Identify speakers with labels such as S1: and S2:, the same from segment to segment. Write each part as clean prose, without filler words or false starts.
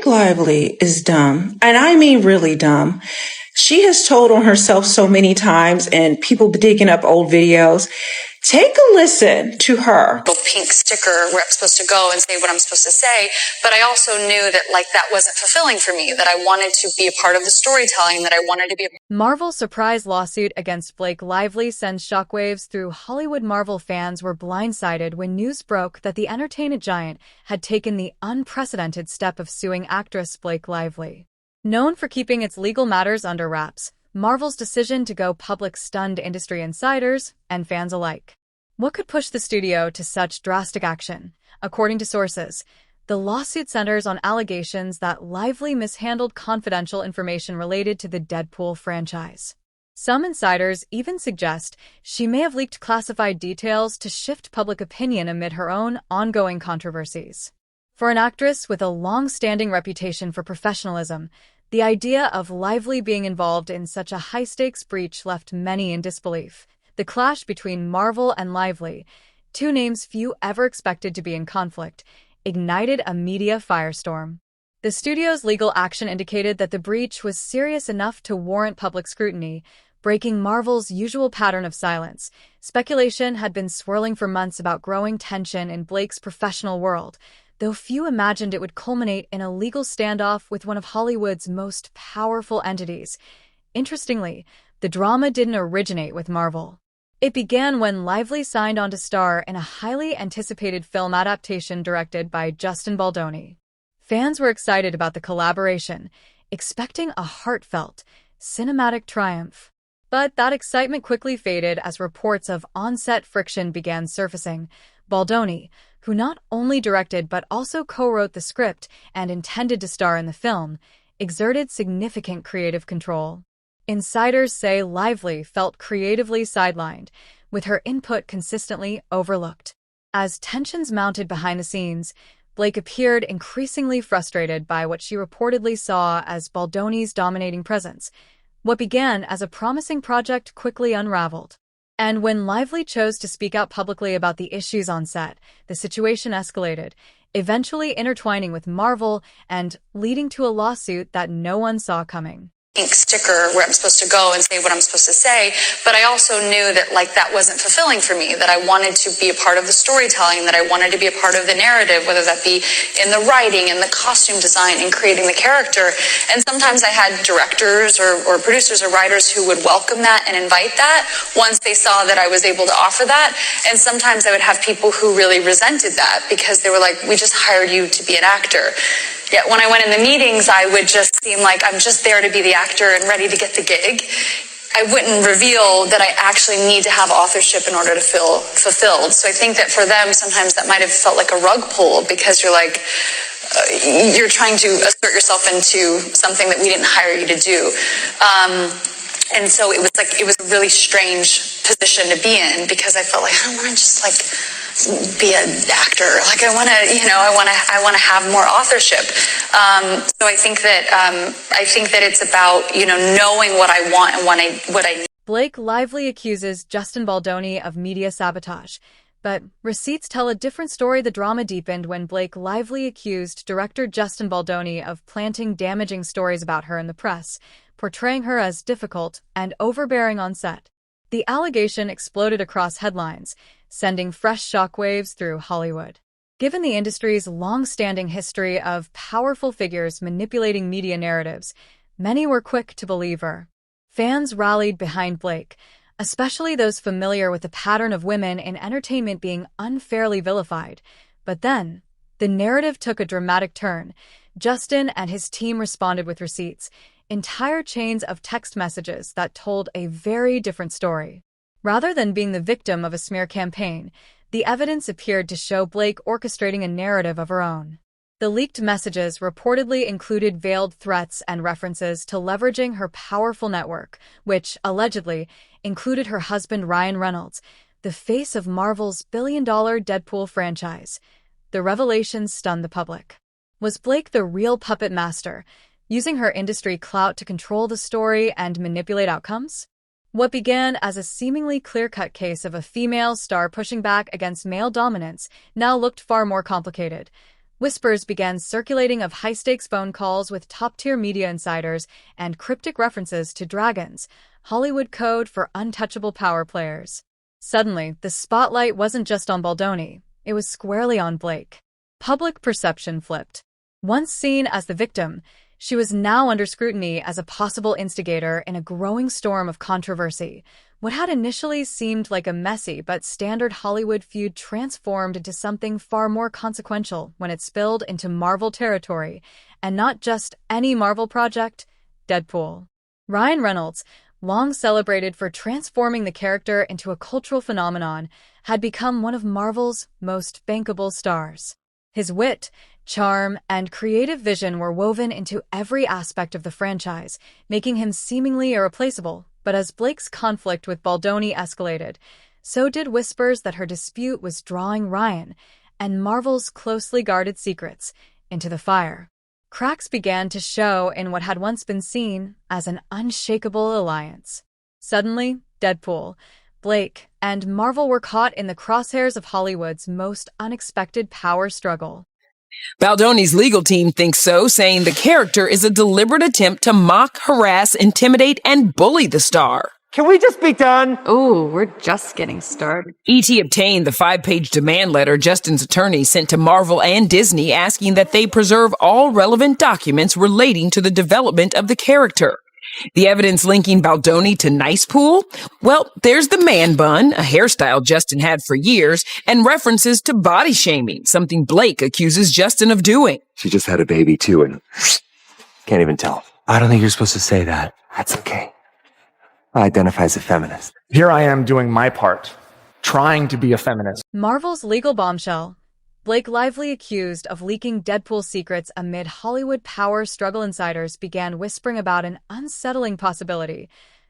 S1: Blake Lively is dumb, and I mean really dumb. She has told on herself so many times, and people digging up old videos. Take a listen to her.
S2: Pink sticker where I'm supposed to go and say what I'm supposed to say, but I also knew that that wasn't fulfilling for me, that I wanted to be a part of the storytelling, that I wanted to be
S3: Marvel's surprise lawsuit against Blake Lively sends shockwaves through Hollywood. Marvel fans were blindsided when news broke that the entertainment giant had taken the unprecedented step of suing actress Blake Lively. Known for keeping its legal matters under wraps, Marvel's decision to go public stunned industry insiders and fans alike. What could push the studio to such drastic action? According to sources, the lawsuit centers on allegations that Lively mishandled confidential information related to the Deadpool franchise. Some insiders even suggest she may have leaked classified details to shift public opinion amid her own ongoing controversies. For an actress with a long-standing reputation for professionalism, the idea of Lively being involved in such a high-stakes breach left many in disbelief. The clash between Marvel and Lively, two names few ever expected to be in conflict, ignited a media firestorm. The studio's legal action indicated that the breach was serious enough to warrant public scrutiny, breaking Marvel's usual pattern of silence. Speculation had been swirling for months about growing tension in Blake's professional world, though few imagined it would culminate in a legal standoff with one of Hollywood's most powerful entities. Interestingly, the drama didn't originate with Marvel. It began when Lively signed on to star in a highly anticipated film adaptation directed by Justin Baldoni. Fans were excited about the collaboration, expecting a heartfelt, cinematic triumph. But that excitement quickly faded as reports of on-set friction began surfacing. Baldoni, who not only directed but also co-wrote the script and intended to star in the film, exerted significant creative control. Insiders say Lively felt creatively sidelined, with her input consistently overlooked. As tensions mounted behind the scenes, Blake appeared increasingly frustrated by what she reportedly saw as Baldoni's dominating presence. What began as a promising project quickly unraveled. And when Lively chose to speak out publicly about the issues on set, the situation escalated, eventually intertwining with Marvel and leading to a lawsuit that no one saw coming.
S2: Pink sticker where I'm supposed to go and say what I'm supposed to say, but I also knew that that wasn't fulfilling for me, that I wanted to be a part of the storytelling, that I wanted to be a part of the narrative, whether that be in the writing and the costume design and creating the character. And sometimes I had directors or producers or writers who would welcome that and invite that once they saw that I was able to offer that. And sometimes I would have people who really resented that because they were like, we just hired you to be an actor. Yet when I went in the meetings, I would just seem like I'm just there to be the actor and ready to get the gig. I wouldn't reveal that I actually need to have authorship in order to feel fulfilled. So I think that for them, sometimes that might have felt like a rug pull because you're like, you're trying to assert yourself into something that we didn't hire you to do. And so it was a really strange position to be in because I felt like I don't want to just be an actor. I want to have more authorship. So I think that it's about knowing what I want and what I need.
S3: Blake Lively accuses Justin Baldoni of media sabotage, but receipts tell a different story. The drama deepened when Blake Lively accused director Justin Baldoni of planting damaging stories about her in the press, portraying her as difficult and overbearing on set. The allegation exploded across headlines, sending fresh shockwaves through Hollywood. Given the industry's long-standing history of powerful figures manipulating media narratives, many were quick to believe her. Fans rallied behind Blake, especially those familiar with the pattern of women in entertainment being unfairly vilified. But then, the narrative took a dramatic turn. Justin and his team responded with receipts, entire chains of text messages that told a very different story. Rather than being the victim of a smear campaign, the evidence appeared to show Blake orchestrating a narrative of her own. The leaked messages reportedly included veiled threats and references to leveraging her powerful network, which, allegedly, included her husband Ryan Reynolds, the face of Marvel's billion-dollar Deadpool franchise. The revelations stunned the public. Was Blake the real puppet master, using her industry clout to control the story and manipulate outcomes? What began as a seemingly clear-cut case of a female star pushing back against male dominance now looked far more complicated. Whispers began circulating of high-stakes phone calls with top-tier media insiders and cryptic references to dragons, Hollywood code for untouchable power players. Suddenly, the spotlight wasn't just on Baldoni, it was squarely on Blake. Public perception flipped. Once seen as the victim, she was now under scrutiny as a possible instigator in a growing storm of controversy. What had initially seemed like a messy but standard Hollywood feud transformed into something far more consequential when it spilled into Marvel territory, and not just any Marvel project, Deadpool. Ryan Reynolds, long celebrated for transforming the character into a cultural phenomenon, had become one of Marvel's most bankable stars. His wit, charm, and creative vision were woven into every aspect of the franchise, making him seemingly irreplaceable. But as Blake's conflict with Baldoni escalated, so did whispers that her dispute was drawing Ryan and Marvel's closely guarded secrets into the fire. Cracks began to show in what had once been seen as an unshakable alliance. Suddenly, Deadpool, Blake, and Marvel were caught in the crosshairs of Hollywood's most unexpected power struggle.
S4: Baldoni's legal team thinks so, saying the character is a deliberate attempt to mock, harass, intimidate, and bully the star.
S5: Can we just be done?
S6: Oh, we're just getting started.
S4: E.T. obtained the 5-page demand letter Justin's attorney sent to Marvel and Disney asking that they preserve all relevant documents relating to the development of the character. The evidence linking Baldoni to Nice Pool? Well, there's the man bun, a hairstyle Justin had for years, and references to body shaming, something Blake accuses Justin of doing.
S7: She just had a baby too and can't even tell. I don't think you're supposed to say that. That's okay. I identify as a feminist.
S5: Here I am doing my part, trying to be a feminist.
S3: Marvel's legal bombshell. Blake Lively, accused of leaking Deadpool secrets amid Hollywood power struggle, insiders began whispering about an unsettling possibility.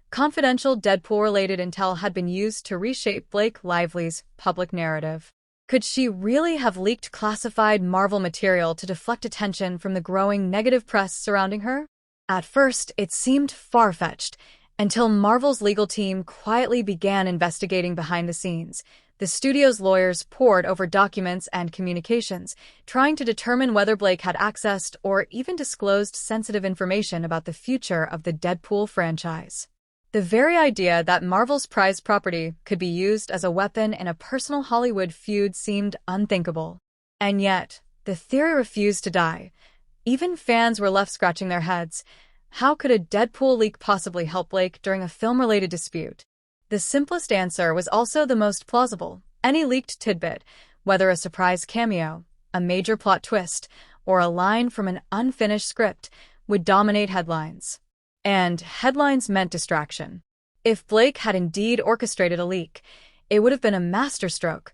S3: Confidential Deadpool-related intel had been used to reshape Blake Lively's public narrative. Could she really have leaked classified Marvel material to deflect attention from the growing negative press surrounding her? At first, it seemed far-fetched, until Marvel's legal team quietly began investigating behind the scenes. The studio's lawyers pored over documents and communications, trying to determine whether Blake had accessed or even disclosed sensitive information about the future of the Deadpool franchise. The very idea that Marvel's prized property could be used as a weapon in a personal Hollywood feud seemed unthinkable. And yet, the theory refused to die. Even fans were left scratching their heads. How could a Deadpool leak possibly help Blake during a film-related dispute? The simplest answer was also the most plausible. Any leaked tidbit, whether a surprise cameo, a major plot twist, or a line from an unfinished script, would dominate headlines. And headlines meant distraction. If Blake had indeed orchestrated a leak, it would have been a masterstroke.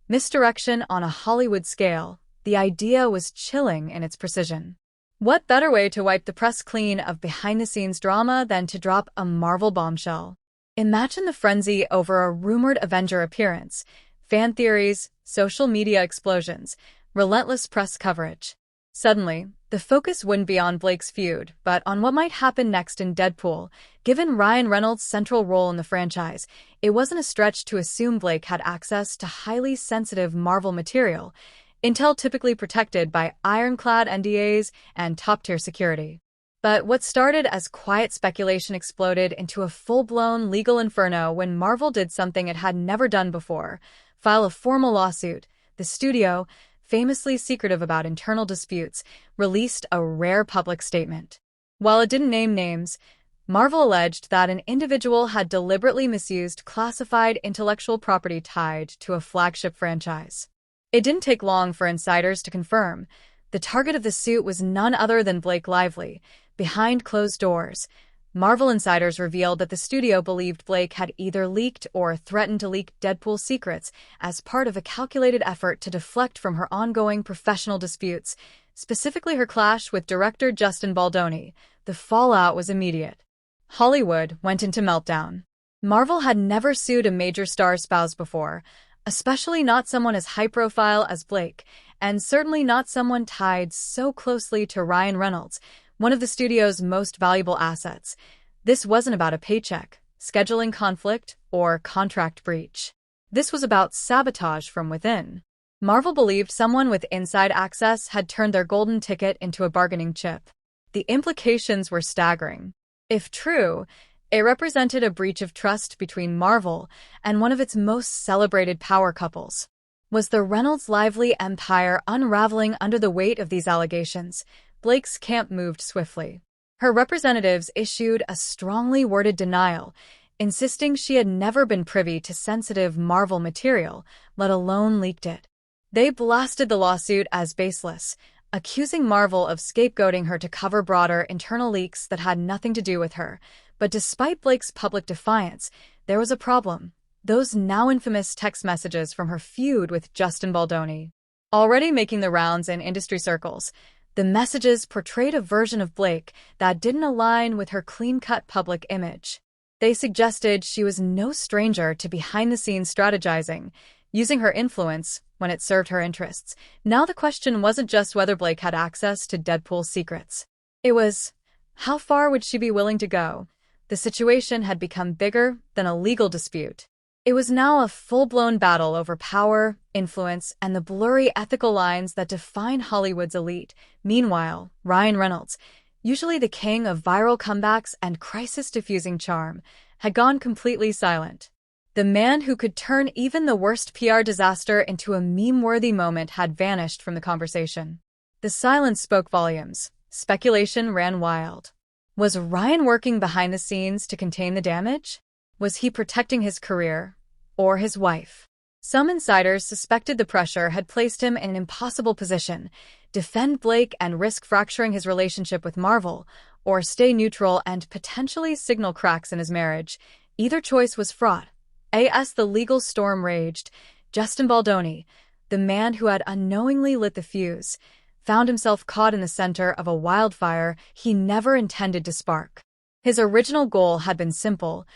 S3: Misdirection on a Hollywood scale, the idea was chilling in its precision. What better way to wipe the press clean of behind-the-scenes drama than to drop a Marvel bombshell? Imagine the frenzy over a rumored Avenger appearance, fan theories, social media explosions, relentless press coverage. Suddenly, the focus wouldn't be on Blake's feud, but on what might happen next in Deadpool. Given Ryan Reynolds' central role in the franchise, it wasn't a stretch to assume Blake had access to highly sensitive Marvel material, intel typically protected by ironclad NDAs and top-tier security. But what started as quiet speculation exploded into a full-blown legal inferno when Marvel did something it had never done before: file a formal lawsuit. The studio, famously secretive about internal disputes, released a rare public statement. While it didn't name names, Marvel alleged that an individual had deliberately misused classified intellectual property tied to a flagship franchise. It didn't take long for insiders to confirm. The target of the suit was none other than Blake Lively. Behind closed doors, Marvel insiders revealed that the studio believed Blake had either leaked or threatened to leak Deadpool secrets as part of a calculated effort to deflect from her ongoing professional disputes, specifically her clash with director Justin Baldoni. The fallout was immediate. Hollywood went into meltdown. Marvel had never sued a major star spouse before, especially not someone as high-profile as Blake, and certainly not someone tied so closely to Ryan Reynolds, one of the studio's most valuable assets. This wasn't about a paycheck, scheduling conflict, or contract breach. This was about sabotage from within. Marvel believed someone with inside access had turned their golden ticket into a bargaining chip. The implications were staggering. If true, it represented a breach of trust between Marvel and one of its most celebrated power couples. Was the Reynolds lively empire unraveling under the weight of these allegations? Blake's camp moved swiftly. Her representatives issued a strongly worded denial, insisting she had never been privy to sensitive Marvel material, let alone leaked it. They blasted the lawsuit as baseless, accusing Marvel of scapegoating her to cover broader internal leaks that had nothing to do with her. But despite Blake's public defiance, there was a problem. Those now infamous text messages from her feud with Justin Baldoni. Already making the rounds in industry circles, the messages portrayed a version of Blake that didn't align with her clean-cut public image. They suggested she was no stranger to behind-the-scenes strategizing, using her influence when it served her interests. Now the question wasn't just whether Blake had access to Deadpool's secrets. It was, how far would she be willing to go? The situation had become bigger than a legal dispute. It was now a full-blown battle over power, influence, and the blurry ethical lines that define Hollywood's elite. Meanwhile, Ryan Reynolds, usually the king of viral comebacks and crisis-diffusing charm, had gone completely silent. The man who could turn even the worst PR disaster into a meme-worthy moment had vanished from the conversation. The silence spoke volumes. Speculation ran wild. Was Ryan working behind the scenes to contain the damage? Was he protecting his career? Or his wife? Some insiders suspected the pressure had placed him in an impossible position: defend Blake and risk fracturing his relationship with Marvel, or stay neutral and potentially signal cracks in his marriage. Either choice was fraught. As the legal storm raged, Justin Baldoni, the man who had unknowingly lit the fuse, found himself caught in the center of a wildfire he never intended to spark. His original goal had been simple: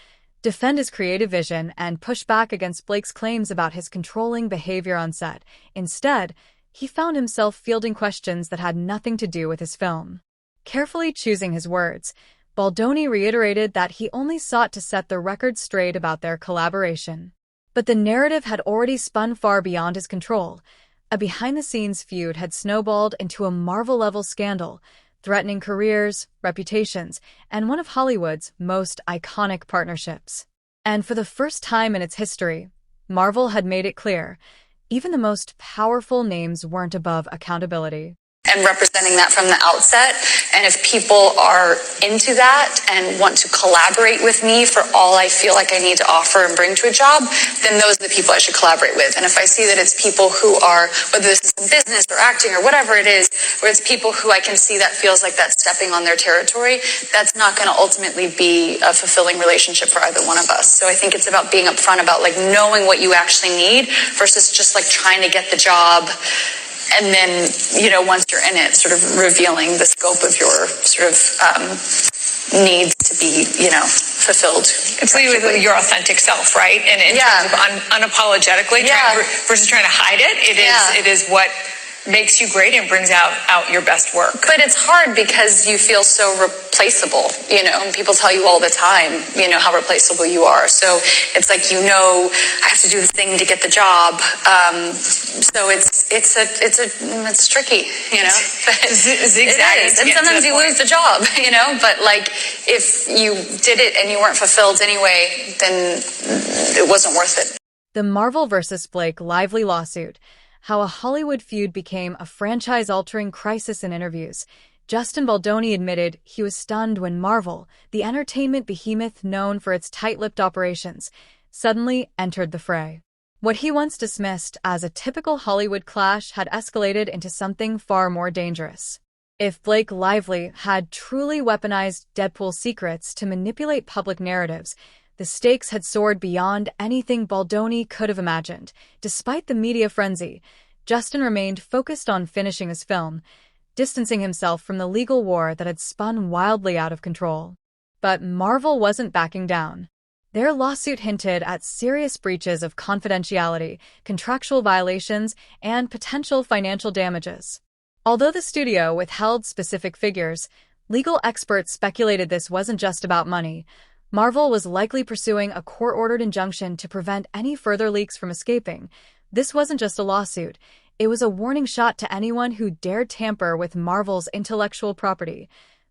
S3: defend his creative vision and push back against Blake's claims about his controlling behavior on set. Instead, he found himself fielding questions that had nothing to do with his film. Carefully choosing his words, Baldoni reiterated that he only sought to set the record straight about their collaboration. But the narrative had already spun far beyond his control. A behind-the-scenes feud had snowballed into a Marvel-level scandal, threatening careers, reputations, and one of Hollywood's most iconic partnerships. And for the first time in its history, Marvel had made it clear, even the most powerful names weren't above accountability.
S2: And representing that from the outset. And if people are into that and want to collaborate with me for all I feel like I need to offer and bring to a job, then those are the people I should collaborate with. And if I see that it's people who are, whether this is business or acting or whatever it is, where it's people who I can see that feels like that's stepping on their territory, that's not going to ultimately be a fulfilling relationship for either one of us. So I think it's about being upfront about like knowing what you actually need versus just like trying to get the job. And then, once you're in it, sort of revealing the scope of your sort of needs to be, fulfilled.
S8: It's leading with your authentic self, right? And in terms of unapologetically, versus trying to hide it, it is what makes you great and brings out your best work.
S2: But it's hard because you feel so replaceable, and people tell you all the time, how replaceable you are. So it's like, I have to do the thing to get the job. So it's tricky,
S8: Zigzagging.
S2: And sometimes you lose the job, but like if you did it and you weren't fulfilled anyway, then it wasn't worth it.
S3: The Marvel vs. Blake lively lawsuit. How a Hollywood feud became a franchise-altering crisis in interviews. Justin Baldoni admitted he was stunned when Marvel, the entertainment behemoth known for its tight-lipped operations, suddenly entered the fray. What he once dismissed as a typical Hollywood clash had escalated into something far more dangerous. If Blake Lively had truly weaponized Deadpool's secrets to manipulate public narratives, the stakes had soared beyond anything Baldoni could have imagined. Despite the media frenzy, Justin remained focused on finishing his film, distancing himself from the legal war that had spun wildly out of control. But Marvel wasn't backing down. Their lawsuit hinted at serious breaches of confidentiality, contractual violations, and potential financial damages. Although the studio withheld specific figures, legal experts speculated this wasn't just about money. Marvel was likely pursuing a court-ordered injunction to prevent any further leaks from escaping, This wasn't just a lawsuit. It was a warning shot to anyone who dared tamper with Marvel's intellectual property.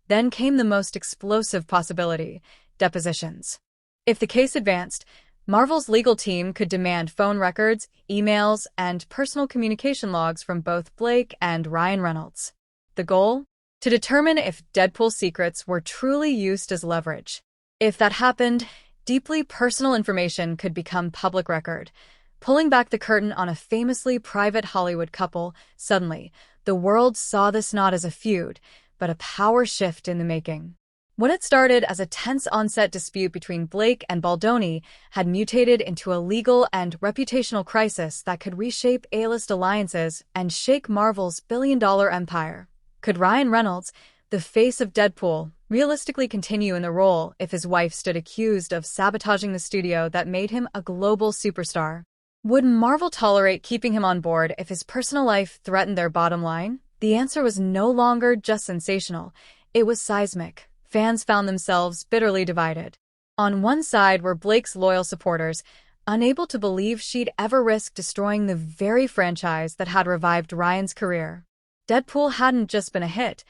S3: Then came the most explosive possibility: depositions. If the case advanced, Marvel's legal team could demand phone records, emails, and personal communication logs from both Blake and Ryan Reynolds. The goal? To determine if Deadpool's secrets were truly used as leverage. If that happened, deeply personal information could become public record. Pulling back the curtain on a famously private Hollywood couple, suddenly, the world saw this not as a feud, but a power shift in the making. What had started as a tense on-set dispute between Blake and Baldoni had mutated into a legal and reputational crisis that could reshape A-list alliances and shake Marvel's billion-dollar empire. Could Ryan Reynolds, the face of Deadpool, realistically continue in the role if his wife stood accused of sabotaging the studio that made him a global superstar? Would Marvel tolerate keeping him on board if his personal life threatened their bottom line? The answer was no longer just sensational, it was seismic. Fans found themselves bitterly divided. On one side were Blake's loyal supporters, unable to believe she'd ever risk destroying the very franchise that had revived Ryan's career. Deadpool hadn't just been a hit,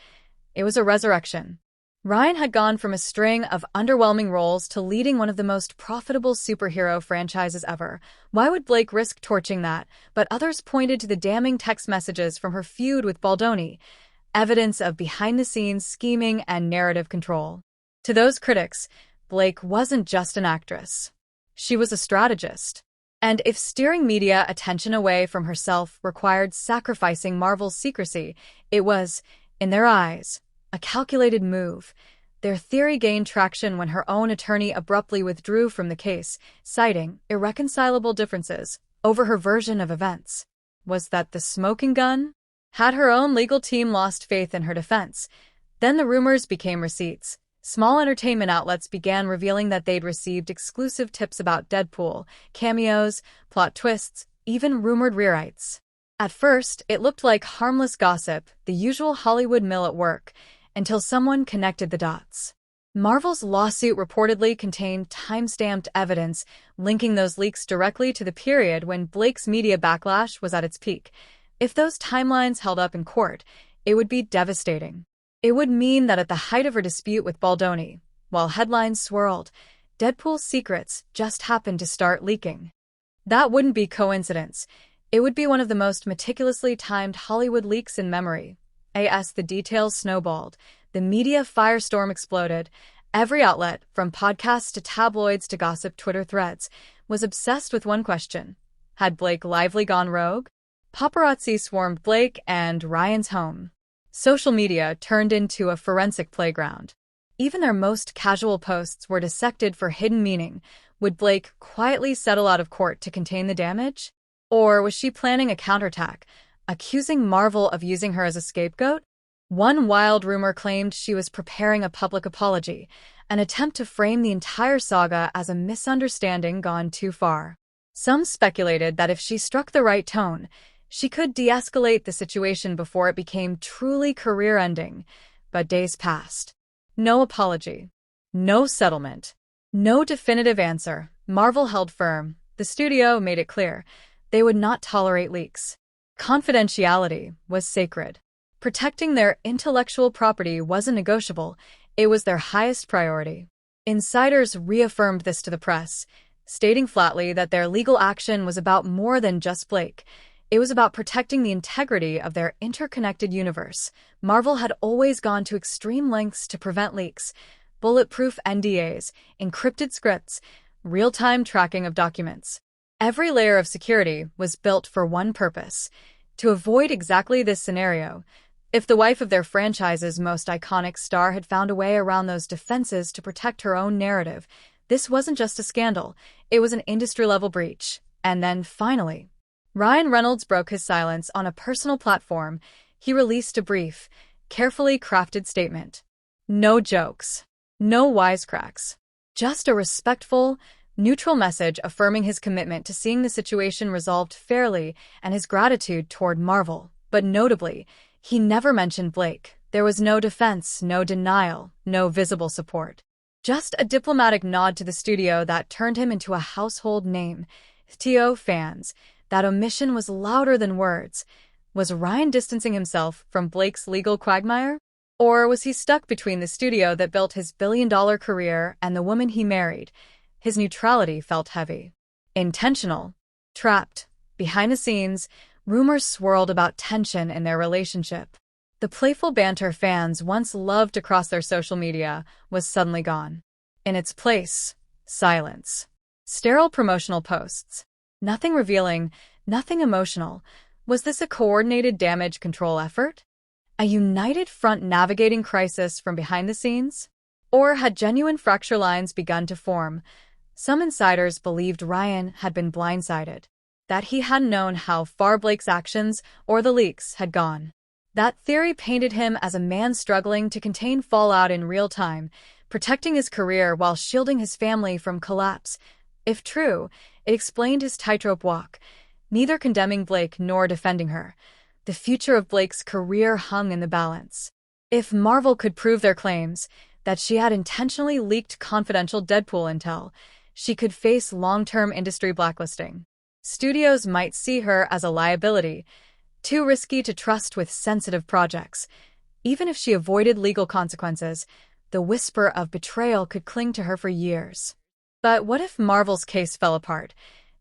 S3: it was a resurrection. Ryan had gone from a string of underwhelming roles to leading one of the most profitable superhero franchises ever. Why would Blake risk torching that? But others pointed to the damning text messages from her feud with Baldoni, evidence of behind-the-scenes scheming and narrative control. To those critics, Blake wasn't just an actress. She was a strategist. And if steering media attention away from herself required sacrificing Marvel's secrecy, it was, in their eyes, a calculated move. Their theory gained traction when her own attorney abruptly withdrew from the case, citing irreconcilable differences over her version of events. Was that the smoking gun? Had her own legal team lost faith in her defense? Then the rumors became receipts. Small entertainment outlets began revealing that they'd received exclusive tips about Deadpool, cameos, plot twists, even rumored rewrites. At first, it looked like harmless gossip, the usual Hollywood mill at work, until someone connected the dots. Marvel's lawsuit reportedly contained time-stamped evidence linking those leaks directly to the period when Blake's media backlash was at its peak. If those timelines held up in court, it would be devastating. It would mean that at the height of her dispute with Baldoni, while headlines swirled, Deadpool's secrets just happened to start leaking. That wouldn't be coincidence. It would be one of the most meticulously timed Hollywood leaks in memory. As the details snowballed, the media firestorm exploded. Every outlet, from podcasts to tabloids to gossip Twitter threads, was obsessed with one question. Had Blake Lively gone rogue? Paparazzi swarmed Blake and Ryan's home. Social media turned into a forensic playground. Even their most casual posts were dissected for hidden meaning. Would Blake quietly settle out of court to contain the damage? Or was she planning a counterattack, accusing Marvel of using her as a scapegoat? One wild rumor claimed she was preparing a public apology, an attempt to frame the entire saga as a misunderstanding gone too far. Some speculated that if she struck the right tone, she could de-escalate the situation before it became truly career-ending. But days passed. No apology. No settlement. No definitive answer. Marvel held firm. The studio made it clear they would not tolerate leaks. Confidentiality was sacred. Protecting their intellectual property wasn't negotiable. It was their highest priority. Insiders reaffirmed this to the press, stating flatly that their legal action was about more than just Blake. It was about protecting the integrity of their interconnected universe. Marvel had always gone to extreme lengths to prevent leaks: bulletproof NDAs, encrypted scripts, real-time tracking of documents. Every layer of security was built for one purpose: to avoid exactly this scenario. If the wife of their franchise's most iconic star had found a way around those defenses to protect her own narrative, this wasn't just a scandal, it was an industry-level breach. And then, finally, Ryan Reynolds broke his silence on a personal platform. He released a brief, carefully crafted statement. No jokes. No wisecracks. Just a respectful, neutral message affirming his commitment to seeing the situation resolved fairly and his gratitude toward Marvel. But notably, he never mentioned Blake. There was no defense, no denial, no visible support. Just a diplomatic nod to the studio that turned him into a household name. To fans, that omission was louder than words. Was Ryan distancing himself from Blake's legal quagmire? Or was he stuck between the studio that built his billion-dollar career and the woman he married? His neutrality felt heavy. Intentional. Trapped. Behind the scenes, rumors swirled about tension in their relationship. The playful banter fans once loved across their social media was suddenly gone. In its place, silence. Sterile promotional posts. Nothing revealing, nothing emotional. Was this a coordinated damage control effort? A united front navigating crisis from behind the scenes? Or had genuine fracture lines begun to form? Some insiders believed Ryan had been blindsided, that he hadn't known how far Blake's actions or the leaks had gone. That theory painted him as a man struggling to contain fallout in real time, protecting his career while shielding his family from collapse. If true, it explained his tightrope walk, neither condemning Blake nor defending her. The future of Blake's career hung in the balance. If Marvel could prove their claims, that she had intentionally leaked confidential Deadpool intel, she could face long-term industry blacklisting. Studios might see her as a liability, too risky to trust with sensitive projects. Even if she avoided legal consequences, the whisper of betrayal could cling to her for years. But what if Marvel's case fell apart?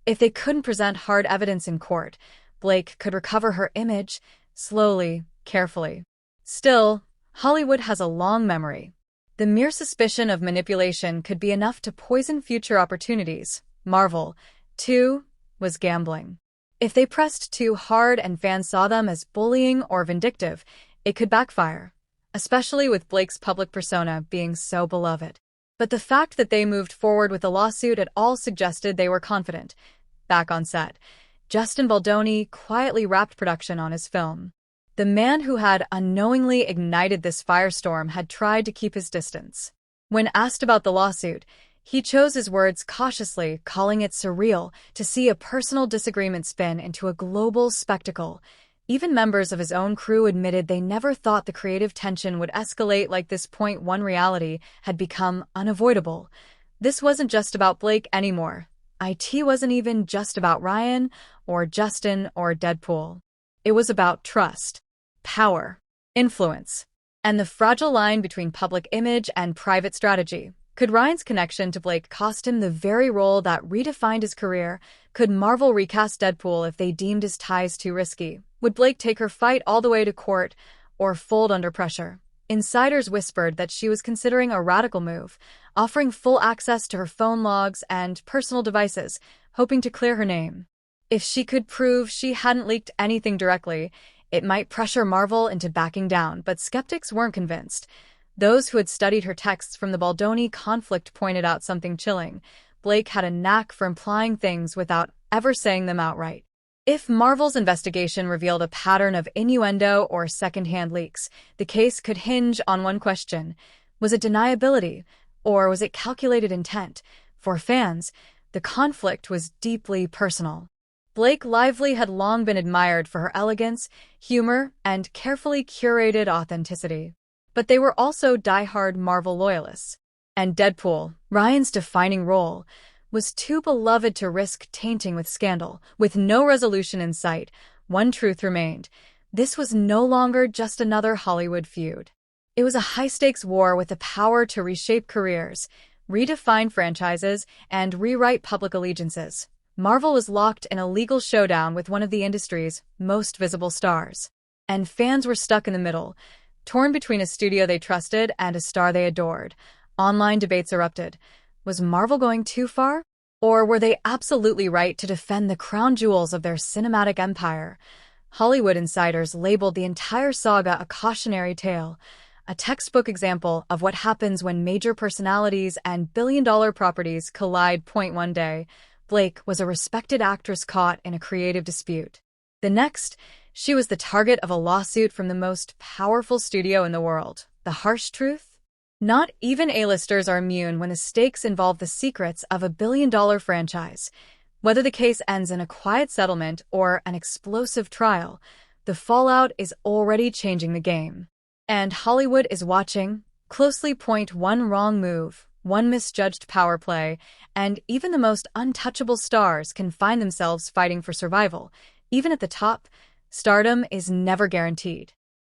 S3: If they couldn't present hard evidence in court, Blake could recover her image, slowly, carefully. Still, Hollywood has a long memory. The mere suspicion of manipulation could be enough to poison future opportunities. Marvel, too, was gambling. If they pressed too hard and fans saw them as bullying or vindictive, it could backfire, especially with Blake's public persona being so beloved. But the fact that they moved forward with the lawsuit at all suggested they were confident. Back on set, Justin Baldoni quietly wrapped production on his film. The man who had unknowingly ignited this firestorm had tried to keep his distance. When asked about the lawsuit, he chose his words cautiously, calling it surreal to see a personal disagreement spin into a global spectacle. Even members of his own crew admitted they never thought the creative tension would escalate like this. One reality had become unavoidable. This wasn't just about Blake anymore. IT wasn't even just about Ryan, or Justin, or Deadpool. It was about trust, power, influence, and the fragile line between public image and private strategy. Could Ryan's connection to Blake cost him the very role that redefined his career? Could Marvel recast Deadpool if they deemed his ties too risky? Would Blake take her fight all the way to court, or fold under pressure? Insiders whispered that she was considering a radical move, offering full access to her phone logs and personal devices, hoping to clear her name. If she could prove she hadn't leaked anything directly, it might pressure Marvel into backing down, but skeptics weren't convinced. Those who had studied her texts from the Baldoni conflict pointed out something chilling. Blake had a knack for implying things without ever saying them outright. If Marvel's investigation revealed a pattern of innuendo or secondhand leaks, the case could hinge on one question. Was it deniability, or was it calculated intent? For fans, the conflict was deeply personal. Blake Lively had long been admired for her elegance, humor, and carefully curated authenticity. But they were also die-hard Marvel loyalists. And Deadpool, Ryan's defining role, was too beloved to risk tainting with scandal. With no resolution in sight, one truth remained. This was no longer just another Hollywood feud. It was a high-stakes war with the power to reshape careers, redefine franchises, and rewrite public allegiances. Marvel was locked in a legal showdown with one of the industry's most visible stars. And fans were stuck in the middle, torn between a studio they trusted and a star they adored. Online debates erupted. Was Marvel going too far? Or were they absolutely right to defend the crown jewels of their cinematic empire? Hollywood insiders labeled the entire saga a cautionary tale, a textbook example of what happens when major personalities and billion-dollar properties collide. One day, Blake was a respected actress caught in a creative dispute. The next, she was the target of a lawsuit from the most powerful studio in the world. The harsh truth? Not even A-listers are immune when the stakes involve the secrets of a billion-dollar franchise. Whether the case ends in a quiet settlement or an explosive trial, the fallout is already changing the game. And Hollywood is watching closely. One wrong move, one misjudged power play, and even the most untouchable stars can find themselves fighting for survival. Even at the top, stardom is never guaranteed.